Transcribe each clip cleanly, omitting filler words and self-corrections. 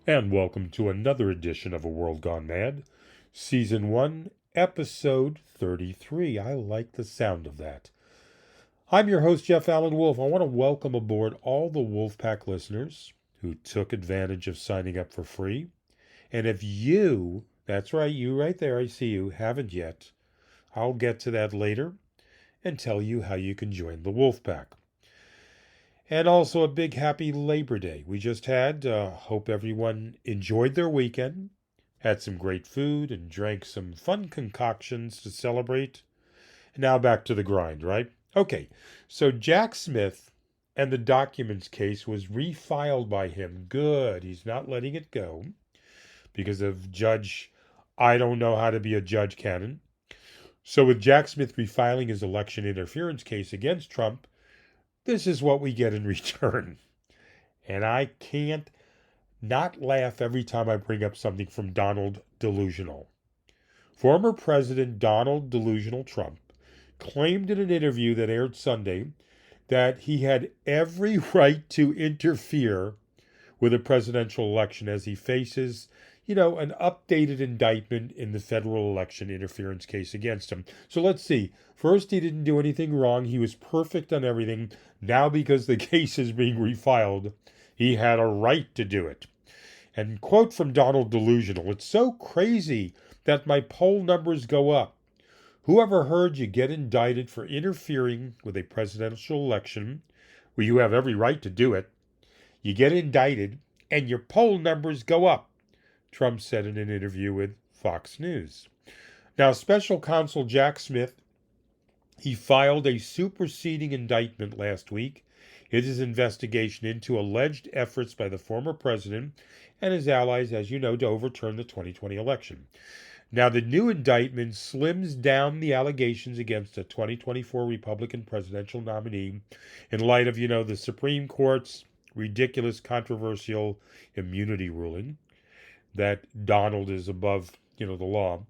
And welcome to another edition of A World Gone Mad, Season 1, Episode 33. I like the sound of that. I'm your host, Jeff Allen Wolf. I want to welcome aboard all the Wolfpack listeners who took advantage of signing up for free. And if you, that's right, you right there, I see you, haven't yet, I'll get to that later and tell you how you can join the Wolfpack. And also a big happy Labor Day. We just had, hope everyone enjoyed their weekend, had some great food, and drank some fun concoctions to celebrate. And now back to the grind, right? Okay, so Jack Smith and the documents case was refiled by him. Good, he's not letting it go because of Judge, I don't know how to be a judge canon. So with Jack Smith refiling his election interference case against Trump, this is what we get in return. And I can't not laugh every time I bring up something from Donald Delusional. Former President Donald Delusional Trump claimed in an interview that aired Sunday that he had every right to interfere with a presidential election as he faces, an updated indictment in the federal election interference case against him. So let's see. First, he didn't do anything wrong. He was perfect on everything. Now, because the case is being refiled, he had a right to do it. And quote from Donald Delusional, "It's so crazy that my poll numbers go up. Whoever heard you get indicted for interfering with a presidential election where you have every right to do it? You get indicted and your poll numbers go up," Trump said in an interview with Fox News. Now, special counsel Jack Smith, he filed a superseding indictment last week in his investigation into alleged efforts by the former president and his allies, as you know, to overturn the 2020 election. Now, the new indictment slims down the allegations against a 2024 Republican presidential nominee in light of, the Supreme Court's ridiculous, controversial immunity ruling that Donald is above, the law.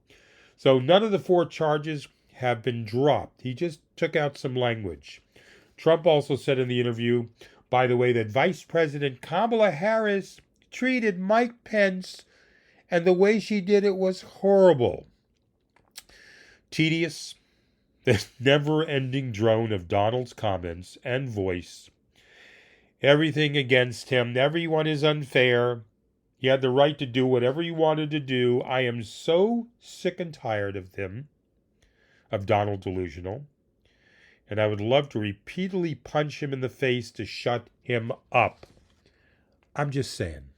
So none of the four charges have been dropped. He just took out some language. Trump also said in the interview, by the way, that Vice President Kamala Harris treated Mike Pence, and the way she did it was horrible. Tedious, the never-ending drone of Donald's comments and voice. Everything against him. Everyone is unfair. He had the right to do whatever he wanted to do. I am so sick and tired of him, of Donald Delusional, and I would love to repeatedly punch him in the face to shut him up. I'm just saying.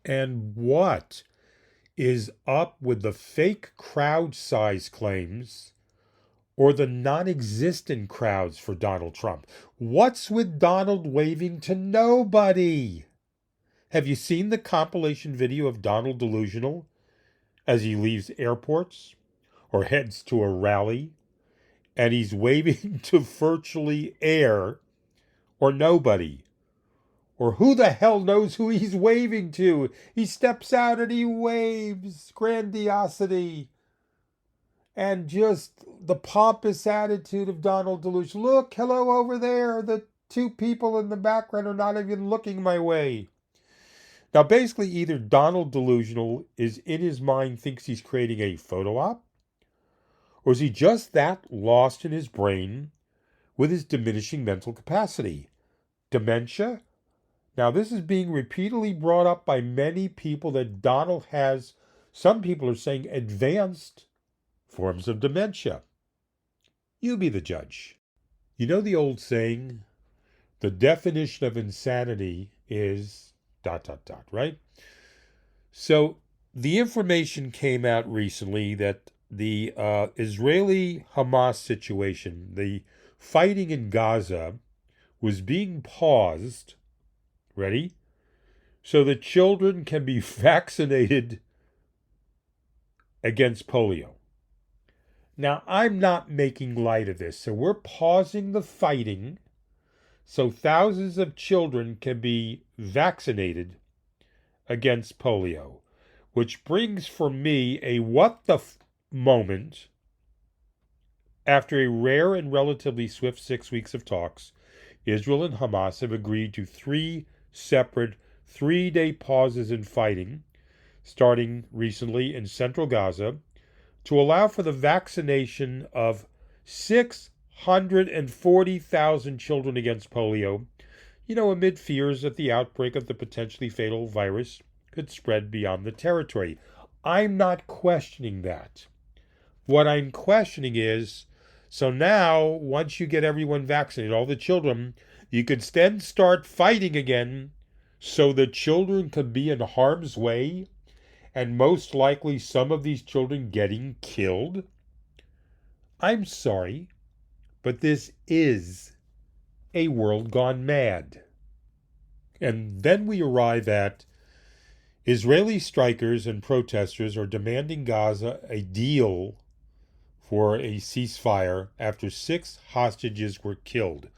And what is up with the fake crowd size claims or the non-existent crowds for Donald Trump? What's with Donald waving to nobody? Have you seen the compilation video of Donald Delusional as he leaves airports or heads to a rally and he's waving to virtually air or nobody? Or who the hell knows who he's waving to? He steps out and he waves. Grandiosity. And just the pompous attitude of Donald Delusional. Look, hello over there. The two people in the background are not even looking my way. Now, basically, either Donald Delusional is in his mind, thinks he's creating a photo op, or is he just that lost in his brain with his diminishing mental capacity? Dementia? Now, this is being repeatedly brought up by many people that Donald has, some people are saying, advanced forms of dementia. You be the judge. You know the old saying, the definition of insanity is ... right? So the information came out recently that the Israeli-Hamas situation, the fighting in Gaza, was being paused, ready, so that children can be vaccinated against polio. Now, I'm not making light of this, so we're pausing the fighting so thousands of children can be vaccinated against polio, which brings for me a what the moment after a rare and relatively swift 6 weeks of talks. Israel and Hamas have agreed to 3 separate 3-day pauses in fighting, starting recently in central Gaza, to allow for the vaccination of 640,000 children against polio, amid fears that the outbreak of the potentially fatal virus could spread beyond the territory. I'm not questioning that. What I'm questioning is, so now, once you get everyone vaccinated, all the children, you could then start fighting again so the children could be in harm's way, and most likely some of these children getting killed? I'm sorry, but this is a world gone mad. And then we arrive at Israeli strikers and protesters are demanding Gaza a deal for a ceasefire after 6 hostages were killed.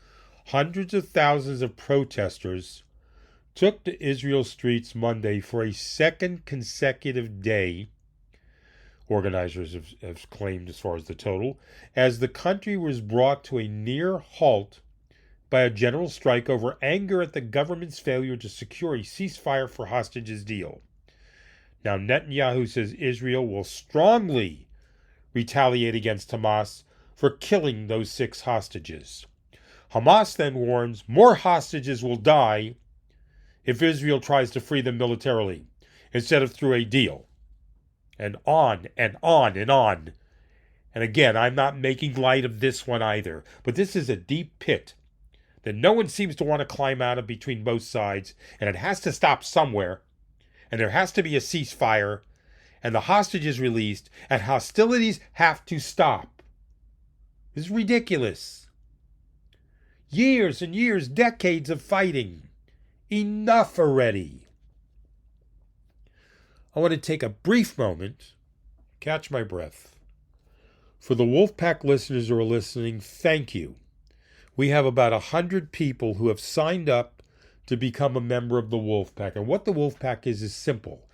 Hundreds of thousands of protesters took to Israel's streets Monday for a second consecutive day, organizers have claimed as far as the total, as the country was brought to a near halt by a general strike over anger at the government's failure to secure a ceasefire for hostages deal. Now, Netanyahu says Israel will strongly retaliate against Hamas for killing those 6 hostages. Hamas then warns more hostages will die if Israel tries to free them militarily instead of through a deal. And on and on and on. And again, I'm not making light of this one either, but this is a deep pit that no one seems to want to climb out of between both sides, and it has to stop somewhere, and there has to be a ceasefire, and the hostages released, and hostilities have to stop. This is ridiculous. Years and years, decades of fighting. Enough already. I want to take a brief moment, catch my breath. For the Wolfpack listeners who are listening, thank you. We have about 100 people who have signed up to become a member of the Wolfpack. And what the Wolfpack is simple.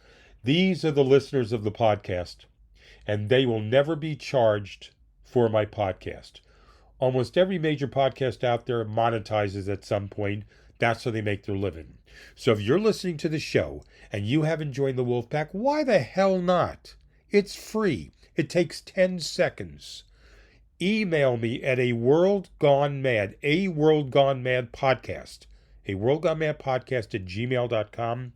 These are the listeners of the podcast, and they will never be charged for my podcast. Almost every major podcast out there monetizes at some point. That's how they make their living. So if you're listening to the show and you haven't joined the Wolfpack, why the hell not? It's free. It takes 10 seconds. Email me at a world gone mad podcast at gmail.com.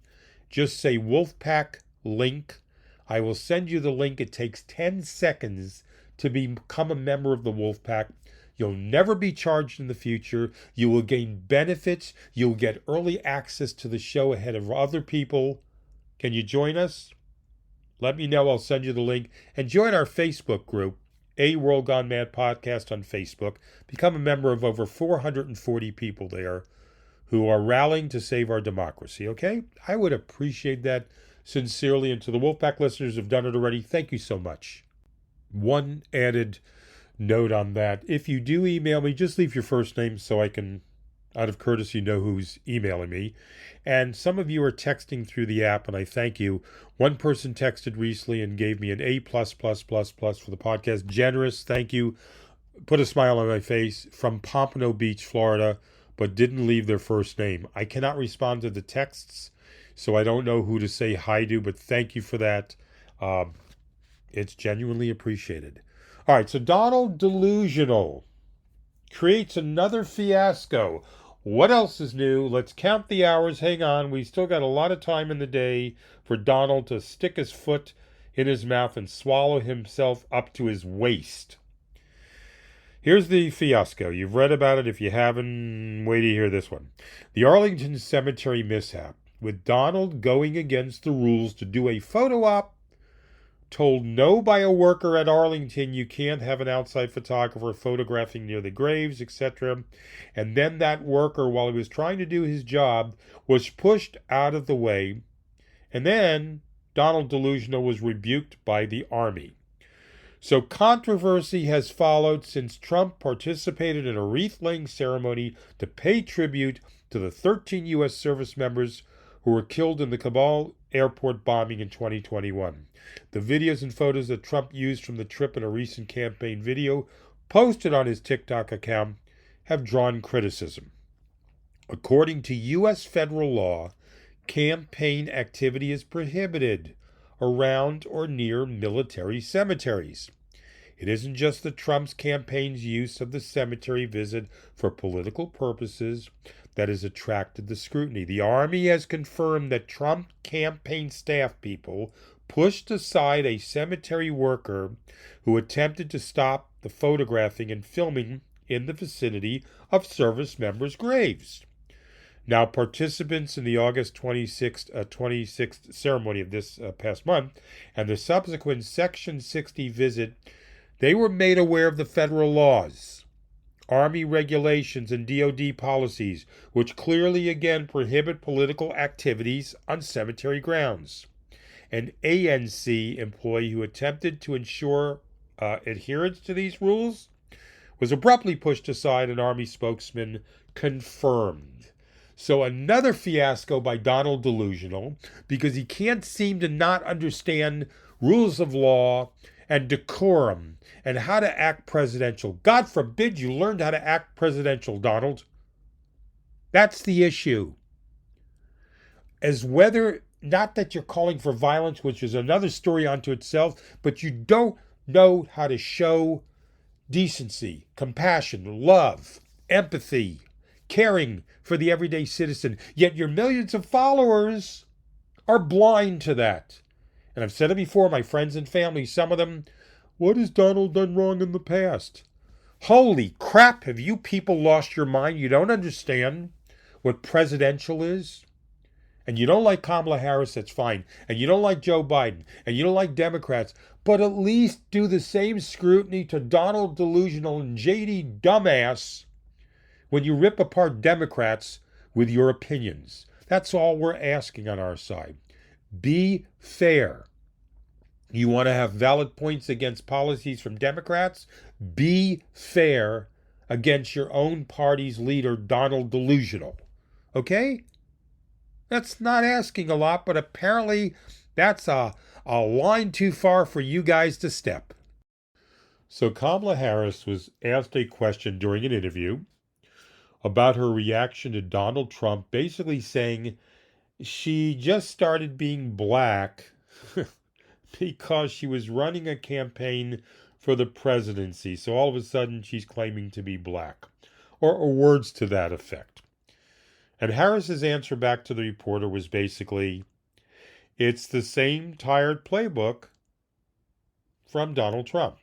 Just say Wolfpack link. I will send you the link. It takes 10 seconds to become a member of the Wolfpack. You'll never be charged in the future. You will gain benefits. You'll get early access to the show ahead of other people. Can you join us? Let me know. I'll send you the link. And join our Facebook group, A World Gone Mad Podcast on Facebook. Become a member of over 440 people there who are rallying to save our democracy, okay? I would appreciate that sincerely. And to the Wolfpack listeners who've done it already, thank you so much. One added note on that. If you do email me, just leave your first name so I can, out of courtesy, know who's emailing me. And some of you are texting through the app, and I thank you. One person texted recently and gave me an A++++ for the podcast. Generous, thank you. Put a smile on my face, from Pompano Beach, Florida, but didn't leave their first name. I cannot respond to the texts, so I don't know who to say hi to, but thank you for that. It's genuinely appreciated. All right, so Donald Delusional creates another fiasco. What else is new? Let's count the hours. Hang on. We still got a lot of time in the day for Donald to stick his foot in his mouth and swallow himself up to his waist. Here's the fiasco. You've read about it. If you haven't, wait to hear this one. The Arlington Cemetery mishap, with Donald going against the rules to do a photo op. Told no by a worker at Arlington you can't have an outside photographer photographing near the graves, etc. And then that worker, while he was trying to do his job, was pushed out of the way. And then Donald Delusional was rebuked by the Army. So controversy has followed since Trump participated in a wreath-laying ceremony to pay tribute to the 13 U.S. service members who were killed in the Kabul airport bombing in 2021. The videos and photos that Trump used from the trip in a recent campaign video posted on his TikTok account have drawn criticism. According to U.S. federal law, campaign activity is prohibited around or near military cemeteries. It isn't just the Trump's campaign's use of the cemetery visit for political purposes that has attracted the scrutiny. The Army has confirmed that Trump campaign staff people pushed aside a cemetery worker who attempted to stop the photographing and filming in the vicinity of service members' graves. Now, participants in the August 26th ceremony of this past month and the subsequent Section 60 visit, they were made aware of the federal laws, Army regulations, and DoD policies, which clearly again prohibit political activities on cemetery grounds. An ANC employee who attempted to ensure adherence to these rules was abruptly pushed aside, an Army spokesman confirmed. So another fiasco by Donald Delusional, because he can't seem to not understand rules of law and decorum and how to act presidential. God forbid you learned how to act presidential, Donald. That's the issue. As whether, not that you're calling for violence, which is another story unto itself, but you don't know how to show decency, compassion, love, empathy, caring for the everyday citizen. Yet your millions of followers are blind to that. And I've said it before, my friends and family, some of them, what has Donald done wrong in the past? Holy crap, have you people lost your mind? You don't understand what presidential is? And you don't like Kamala Harris, that's fine. And you don't like Joe Biden. And you don't like Democrats. But at least do the same scrutiny to Donald Delusional and JD Dumbass when you rip apart Democrats with your opinions. That's all we're asking on our side. Be fair. You want to have valid points against policies from Democrats? Be fair against your own party's leader, Donald Delusional. Okay? That's not asking a lot, but apparently that's a line too far for you guys to step. So Kamala Harris was asked a question during an interview about her reaction to Donald Trump, basically saying she just started being black because she was running a campaign for the presidency. So all of a sudden she's claiming to be black, or words to that effect. And Harris's answer back to the reporter was basically, it's the same tired playbook from Donald Trump.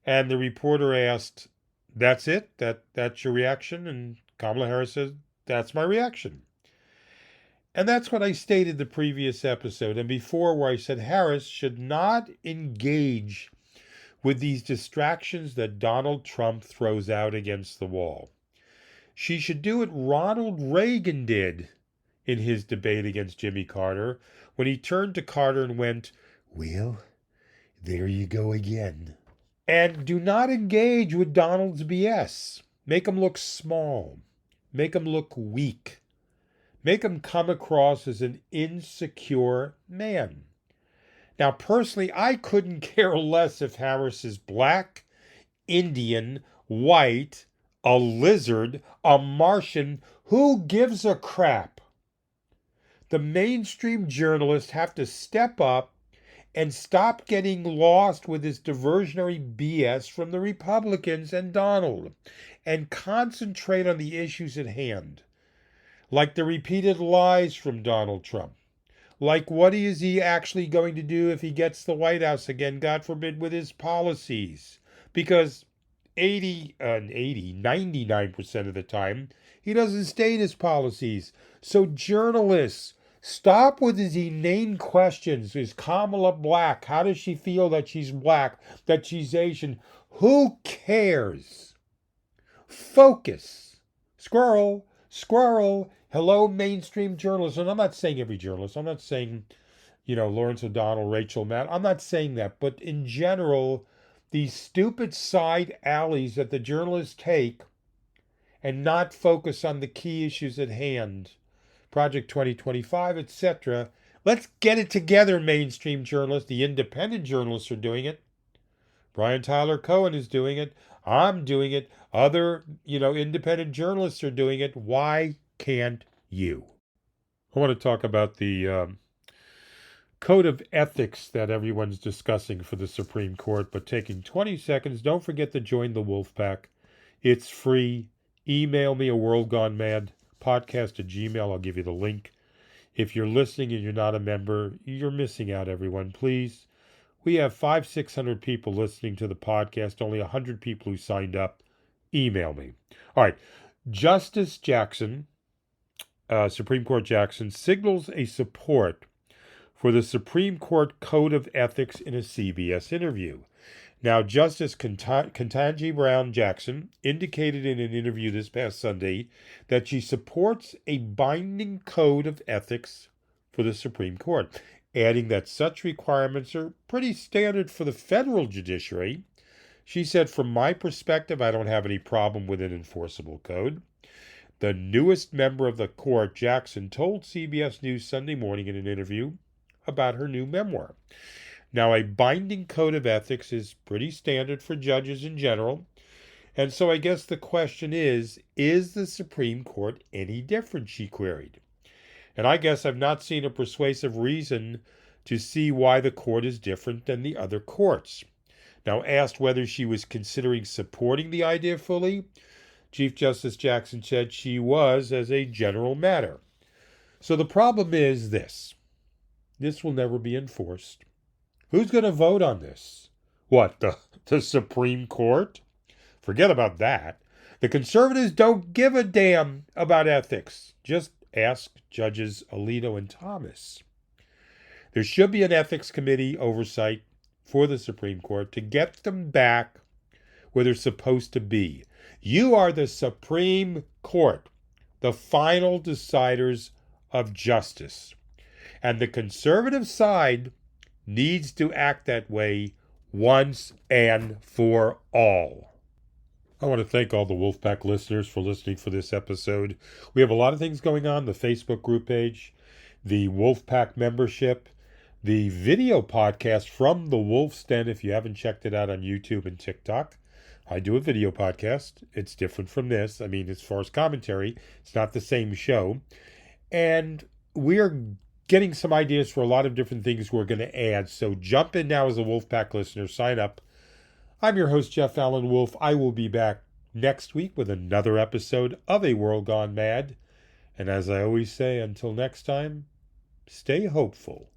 And the reporter asked, that's it? That's your reaction? And Kamala Harris said, that's my reaction. And that's what I stated the previous episode and before, where I said Harris should not engage with these distractions that Donald Trump throws out against the wall. She should do what Ronald Reagan did in his debate against Jimmy Carter, when he turned to Carter and went, well, there you go again. And do not engage with Donald's BS. Make him look small. Make him look weak. Make him come across as an insecure man. Now, personally, I couldn't care less if Harris is black, Indian, white, a lizard, a Martian. Who gives a crap? The mainstream journalists have to step up and stop getting lost with this diversionary BS from the Republicans and Donald, and concentrate on the issues at hand. Like the repeated lies from Donald Trump. Like what is he actually going to do if he gets the White House again, God forbid, with his policies? Because 99% of the time, he doesn't state his policies. So journalists, stop with his inane questions. Is Kamala black? How does she feel that she's black, that she's Asian? Who cares? Focus. Squirrel, squirrel. Hello, mainstream journalists. And I'm not saying every journalist. I'm not saying, Lawrence O'Donnell, Rachel Maddow. I'm not saying that. But in general, these stupid side alleys that the journalists take and not focus on the key issues at hand, Project 2025, etc. Let's get it together, mainstream journalists. The independent journalists are doing it. Brian Tyler Cohen is doing it. I'm doing it. Other, independent journalists are doing it. Why can't you? I want to talk about the code of ethics that everyone's discussing for the Supreme Court, but taking 20 seconds, don't forget to join the Wolf Pack. It's free. Email me a World Gone Mad podcast at Gmail. I'll give you the link. If you're listening and you're not a member, you're missing out, everyone. Please. We have 600 people listening to the podcast, only 100 people who signed up. Email me. All right. Justice Jackson, Supreme Court Jackson, signals a support for the Supreme Court Code of Ethics in a CBS interview. Now, Justice Ketanji Brown Jackson indicated in an interview this past Sunday that she supports a binding code of ethics for the Supreme Court, adding that such requirements are pretty standard for the federal judiciary. She said, "From my perspective, I don't have any problem with an enforceable code." The newest member of the court, Jackson, told CBS News Sunday morning in an interview about her new memoir. Now, a binding code of ethics is pretty standard for judges in general. And so I guess the question is the Supreme Court any different, she queried. And I guess I've not seen a persuasive reason to see why the court is different than the other courts. Now, asked whether she was considering supporting the idea fully, Chief Justice Jackson said she was as a general matter. So the problem is this. This will never be enforced. Who's going to vote on this? What, the Supreme Court? Forget about that. The conservatives don't give a damn about ethics. Just ask Judges Alito and Thomas. There should be an ethics committee oversight for the Supreme Court to get them back where they're supposed to be. You are the Supreme Court, the final deciders of justice. And the conservative side needs to act that way once and for all. I want to thank all the Wolfpack listeners for listening for this episode. We have a lot of things going on. The Facebook group page, the Wolfpack membership, the video podcast from the Wolf's Den. If you haven't checked it out on YouTube and TikTok, I do a video podcast. It's different from this. I mean, as far as commentary, it's not the same show. And we're getting some ideas for a lot of different things we're going to add. So jump in now as a Wolfpack listener. Sign up. I'm your host, Jeff Allen Wolf. I will be back next week with another episode of A World Gone Mad. And as I always say, until next time, stay hopeful.